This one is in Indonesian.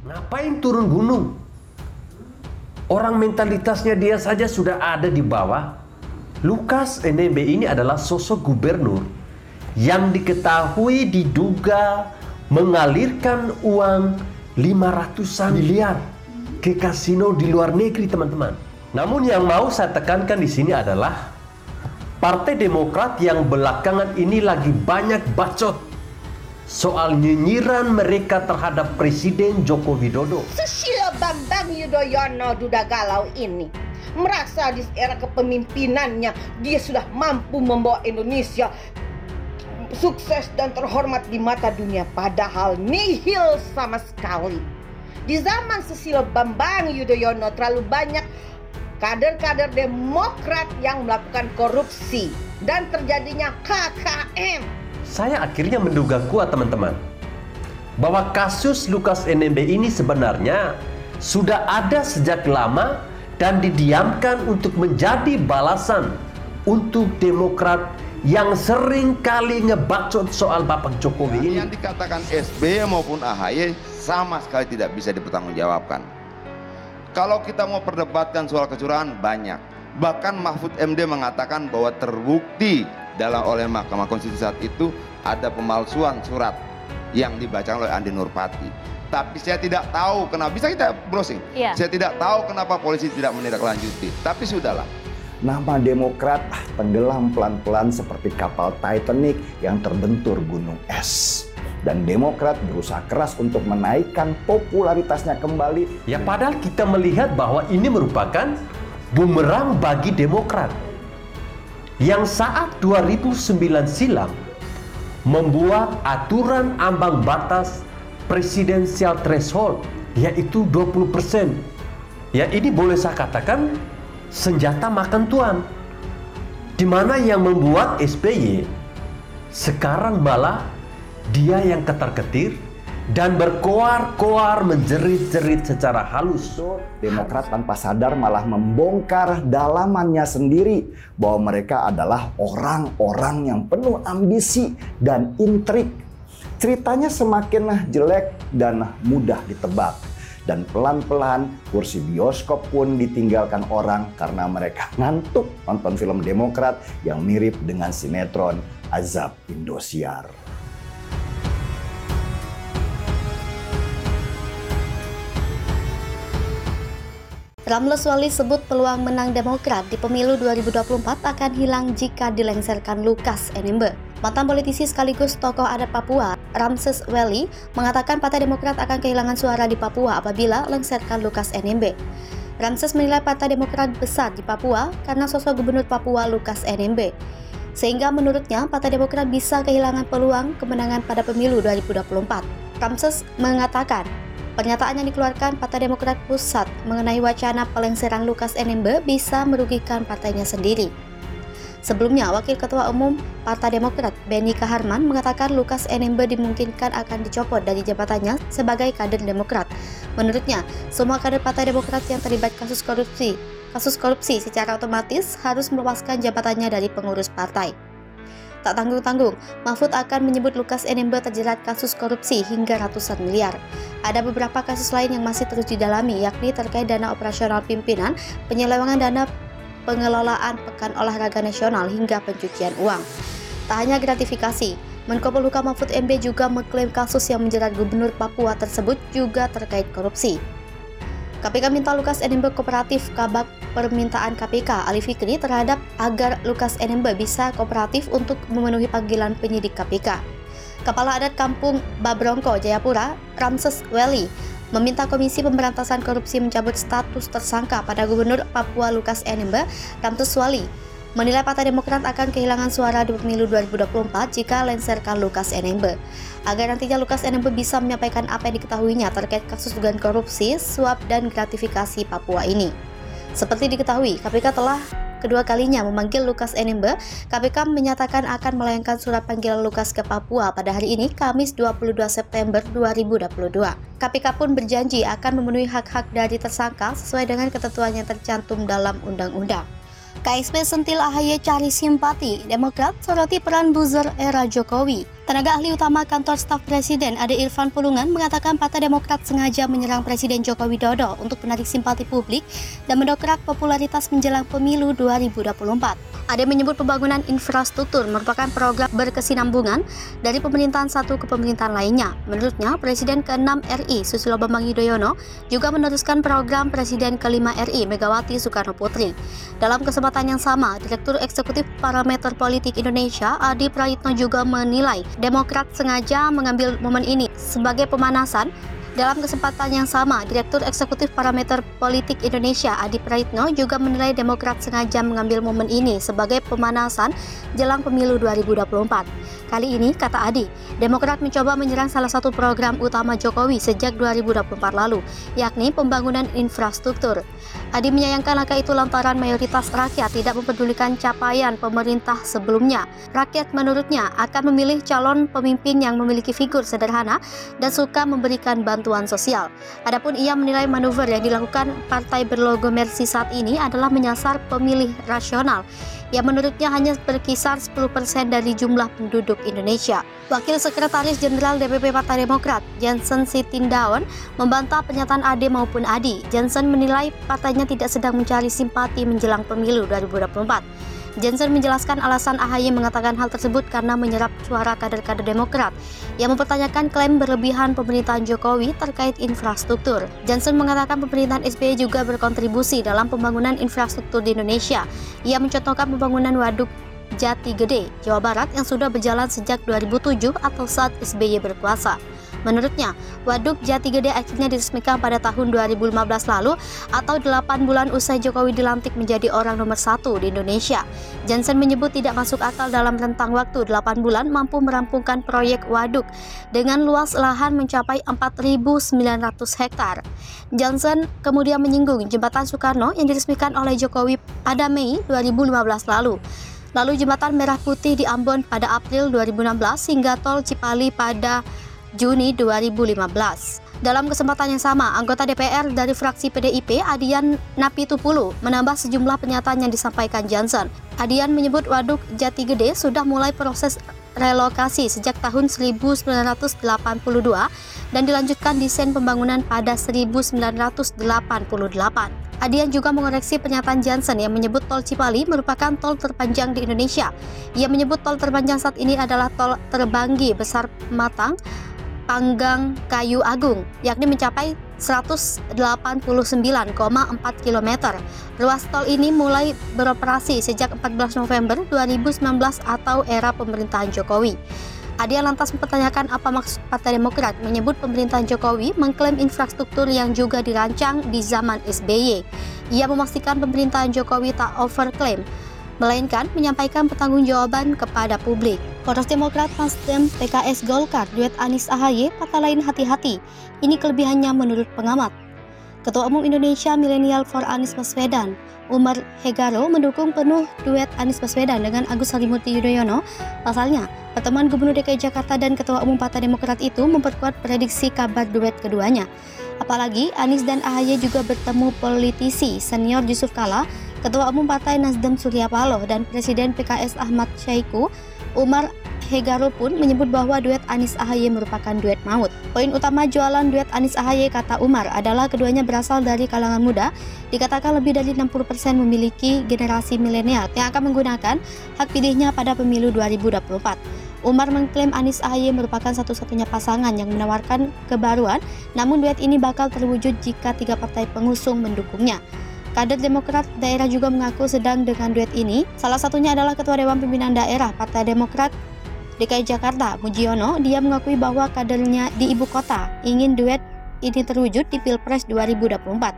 Ngapain turun gunung? Orang mentalitasnya dia saja sudah ada di bawah. Lukas NMB ini adalah sosok gubernur yang diketahui diduga mengalirkan uang 500-an miliar ke kasino di luar negeri, teman-teman. Namun yang mau saya tekankan di sini adalah Partai Demokrat yang belakangan ini lagi banyak bacot soal nyinyiran mereka terhadap Presiden Joko Widodo. Susilo Bambang Yudhoyono duda galau ini merasa di era kepemimpinannya dia sudah mampu membawa Indonesia sukses dan terhormat di mata dunia, padahal nihil sama sekali. Di zaman Susilo Bambang Yudhoyono terlalu banyak kader-kader Demokrat yang melakukan korupsi dan terjadinya KKM. Saya akhirnya menduga kuat, teman-teman, bahwa kasus Lukas NMB ini sebenarnya sudah ada sejak lama dan didiamkan untuk menjadi balasan untuk Demokrat yang sering kali ngebacot soal Bapak Jokowi ini. Yang dikatakan SBY maupun AHY sama sekali tidak bisa dipertanggungjawabkan. Kalau kita mau perdebatkan soal kecurangan, banyak. Bahkan Mahfud MD mengatakan bahwa terbukti oleh Mahkamah Konstitusi saat itu ada pemalsuan surat yang dibacakan oleh Andi Nurpati. Tapi saya tidak tahu kenapa, bisa kita browsing. Saya tidak tahu kenapa polisi tidak menindaklanjuti. Tapi sudahlah. Nama Demokrat tenggelam pelan-pelan seperti kapal Titanic yang terbentur gunung es. Dan Demokrat berusaha keras untuk menaikkan popularitasnya kembali. Ya, padahal kita melihat bahwa ini merupakan bumerang bagi Demokrat yang saat 2009 silam membuat aturan ambang batas presidensial threshold, yaitu 20%. Ya, ini boleh saya katakan senjata makan tuan, di mana yang membuat SBY sekarang malah dia yang ketar-ketir dan berkoar-koar menjerit-jerit secara halus. Demokrat tanpa sadar malah membongkar dalamannya sendiri bahwa mereka adalah orang-orang yang penuh ambisi dan intrik. Ceritanya semakin jelek dan mudah ditebak. Dan pelan-pelan kursi bioskop pun ditinggalkan orang karena mereka ngantuk nonton film Demokrat yang mirip dengan sinetron Azab Indosiar. Ramli Swaly sebut peluang menang Demokrat di pemilu 2024 akan hilang jika dilengsarkan Lukas NMB. Mantan politisi sekaligus tokoh adat Papua, Ramli Swaly, mengatakan Partai Demokrat akan kehilangan suara di Papua apabila lengsarkan Lukas NMB. Ramses menilai Partai Demokrat besar di Papua karena sosok Gubernur Papua Lukas NMB. Sehingga menurutnya Partai Demokrat bisa kehilangan peluang kemenangan pada pemilu 2024. Ramses mengatakan, pernyataan yang dikeluarkan Partai Demokrat Pusat mengenai wacana pelengseran Lukas NMB bisa merugikan partainya sendiri. Sebelumnya, Wakil Ketua Umum Partai Demokrat Benny Kaharman mengatakan Lukas NMB dimungkinkan akan dicopot dari jabatannya sebagai kader Demokrat. Menurutnya, semua kader Partai Demokrat yang terlibat kasus korupsi secara otomatis harus melepaskan jabatannya dari pengurus partai. Tak tanggung-tanggung, Mahfud akan menyebut Lukas NMB terjerat kasus korupsi hingga ratusan miliar. Ada beberapa kasus lain yang masih terus didalami, yakni terkait dana operasional pimpinan, penyelewengan dana pengelolaan Pekan Olahraga Nasional hingga pencucian uang. Tak hanya gratifikasi, Menko Polhukam Mahfud MD juga mengklaim kasus yang menjerat Gubernur Papua tersebut juga terkait korupsi. KPK minta Lukas NMB kooperatif. Kabak permintaan KPK Ali Fikri terhadap agar Lukas NMB bisa kooperatif untuk memenuhi panggilan penyidik KPK. Kepala Adat Kampung Babrongko, Jayapura, Ramses Weli, meminta Komisi Pemberantasan Korupsi mencabut status tersangka pada Gubernur Papua Lukas NMB. Ramses Weli menilai Partai Demokrat akan kehilangan suara di pemilu 2024 jika lengsarkan Lukas NMB. Agar nantinya Lukas NMB bisa menyampaikan apa yang diketahuinya terkait kasus dugaan korupsi, suap, dan gratifikasi Papua ini. Seperti diketahui, KPK telah kedua kalinya memanggil Lukas NMB. KPK menyatakan akan melayangkan surat panggilan Lukas ke Papua pada hari ini, Kamis 22 September 2022. KPK pun berjanji akan memenuhi hak-hak dari tersangka sesuai dengan ketentuan yang tercantum dalam undang-undang. KSP sentil AHY cari simpati, Demokrat soroti peran buzzer era Jokowi. Tenaga ahli utama kantor staf Presiden Ade Irfan Pulungan mengatakan Partai Demokrat sengaja menyerang Presiden Joko Widodo untuk menarik simpati publik dan mendongkrak popularitas menjelang pemilu 2024. Ade menyebut pembangunan infrastruktur merupakan program berkesinambungan dari pemerintahan satu ke pemerintahan lainnya. Menurutnya, Presiden ke-6 RI Susilo Bambang Yudhoyono juga meneruskan program Presiden ke-5 RI Megawati Soekarno Putri. Dalam kesempatan yang sama, Direktur Eksekutif Parameter Politik Indonesia Adi Praitno juga menilai Demokrat sengaja mengambil momen ini sebagai pemanasan. Dalam kesempatan yang sama, Direktur Eksekutif Parameter Politik Indonesia Adi Praitno juga menilai Demokrat sengaja mengambil momen ini sebagai pemanasan jelang pemilu 2024. Kali ini, kata Adi, Demokrat mencoba menyerang salah satu program utama Jokowi sejak 2024 lalu, yakni pembangunan infrastruktur. Adi menyayangkan langkah itu lantaran mayoritas rakyat tidak mempedulikan capaian pemerintah sebelumnya. Rakyat menurutnya akan memilih calon pemimpin yang memiliki figur sederhana dan suka memberikan bantuan sosial. Adapun ia menilai manuver yang dilakukan partai berlogo Mercy saat ini adalah menyasar pemilih rasional yang menurutnya hanya berkisar 10% dari jumlah penduduk Indonesia. Wakil Sekretaris Jenderal DPP Partai Demokrat, Jansen Sitindaun, membantah pernyataan Ade maupun Adi. Jansen menilai partainya tidak sedang mencari simpati menjelang pemilu 2024. Jansen menjelaskan alasan AHY mengatakan hal tersebut karena menyerap suara kader-kader Demokrat yang mempertanyakan klaim berlebihan pemerintahan Jokowi terkait infrastruktur. Jansen mengatakan pemerintahan SBY juga berkontribusi dalam pembangunan infrastruktur di Indonesia. Ia mencontohkan pembangunan Waduk Jati Gede, Jawa Barat yang sudah berjalan sejak 2007 atau saat SBY berkuasa. Menurutnya, Waduk Jati Gede akhirnya diresmikan pada tahun 2015 lalu atau 8 bulan usai Jokowi dilantik menjadi orang nomor 1 di Indonesia. Jansen menyebut tidak masuk akal dalam rentang waktu 8 bulan mampu merampungkan proyek waduk dengan luas lahan mencapai 4.900 hektar. Jansen kemudian menyinggung jembatan Soekarno yang diresmikan oleh Jokowi pada Mei 2015 lalu. Lalu jembatan Merah Putih di Ambon pada April 2016 hingga tol Cipali pada Juni 2015. Dalam kesempatan yang sama, anggota DPR dari fraksi PDIP, Adian Napitupulu, menambah sejumlah pernyataan yang disampaikan Jansen. Adian menyebut Waduk Jati Gede sudah mulai proses relokasi sejak tahun 1982 dan dilanjutkan desain pembangunan pada 1988. Adian juga mengoreksi pernyataan Jansen yang menyebut tol Cipali merupakan tol terpanjang di Indonesia. Ia menyebut tol terpanjang saat ini adalah tol Terbanggi Besar Matang Panggang Kayu Agung, yakni mencapai 189,4 km. Ruas tol ini mulai beroperasi sejak 14 November 2019 atau era pemerintahan Jokowi. Adian lantas mempertanyakan apa maksud Partai Demokrat menyebut pemerintahan Jokowi mengklaim infrastruktur yang juga dirancang di zaman SBY. Ia memastikan pemerintahan Jokowi tak overklaim, melainkan menyampaikan pertanggungjawaban kepada publik. Poros Demokrat, Nasdem, PKS, Golkar, duet Anies AHY, kata lain hati-hati. Ini kelebihannya menurut pengamat. Ketua Umum Indonesia Milenial for Anies Baswedan, Umar Hegaro, mendukung penuh duet Anies Baswedan dengan Agus Harimurti Yudhoyono. Pasalnya, pertemuan Gubernur DKI Jakarta dan Ketua Umum Partai Demokrat itu memperkuat prediksi kabar duet keduanya. Apalagi Anies dan AHY juga bertemu politisi senior Yusuf Kala, Ketua Umum Partai Nasdem Surya Paloh, dan Presiden PKS Ahmad Syaiqo. Umar Hegaro pun menyebut bahwa duet Anies AHY merupakan duet maut. Poin utama jualan duet Anies AHY, kata Umar, adalah keduanya berasal dari kalangan muda. Dikatakan lebih dari 60% memiliki generasi milenial yang akan menggunakan hak pilihnya pada pemilu 2024. Umar mengklaim Anies AHY merupakan satu-satunya pasangan yang menawarkan kebaruan, namun duet ini bakal terwujud jika 3 partai pengusung mendukungnya. Kader Demokrat daerah juga mengaku sedang dengan duet ini. Salah satunya adalah Ketua Dewan Pimpinan Daerah Partai Demokrat DKI Jakarta, Mujiono. Dia mengakui bahwa kadernya di ibu kota ingin duet ini terwujud di Pilpres 2024.